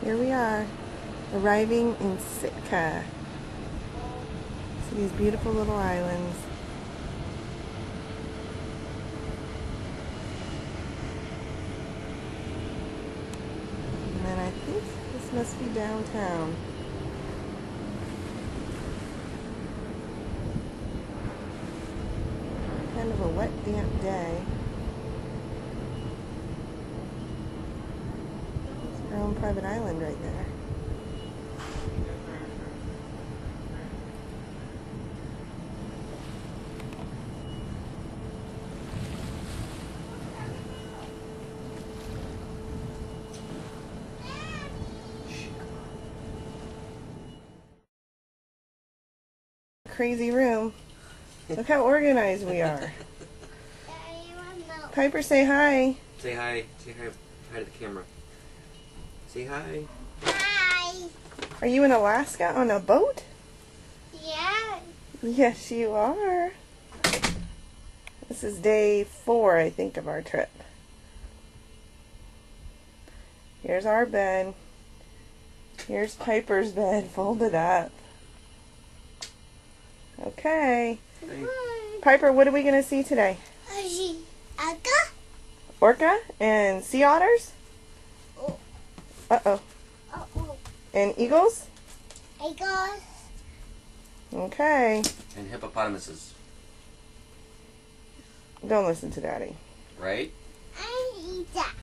Here we are, arriving in Sitka. See these beautiful little islands. And then I think this must be downtown. Kind of a wet, damp day. It's our own private island right there. Crazy room. Look how organized we are. Piper, say hi. Say hi. Say hi. Hi to the camera. Say hi. Hi. Are you in Alaska on a boat? Yeah. Yes, you are. This is day 4, I think, of our trip. Here's our bed. Here's Piper's bed folded up. Okay. Piper, what are we going to see today? Orca and sea otters? Oh. Uh-oh. Oh. And eagles? Eagles. Okay. And hippopotamuses. Don't listen to Daddy. Right? I eat that.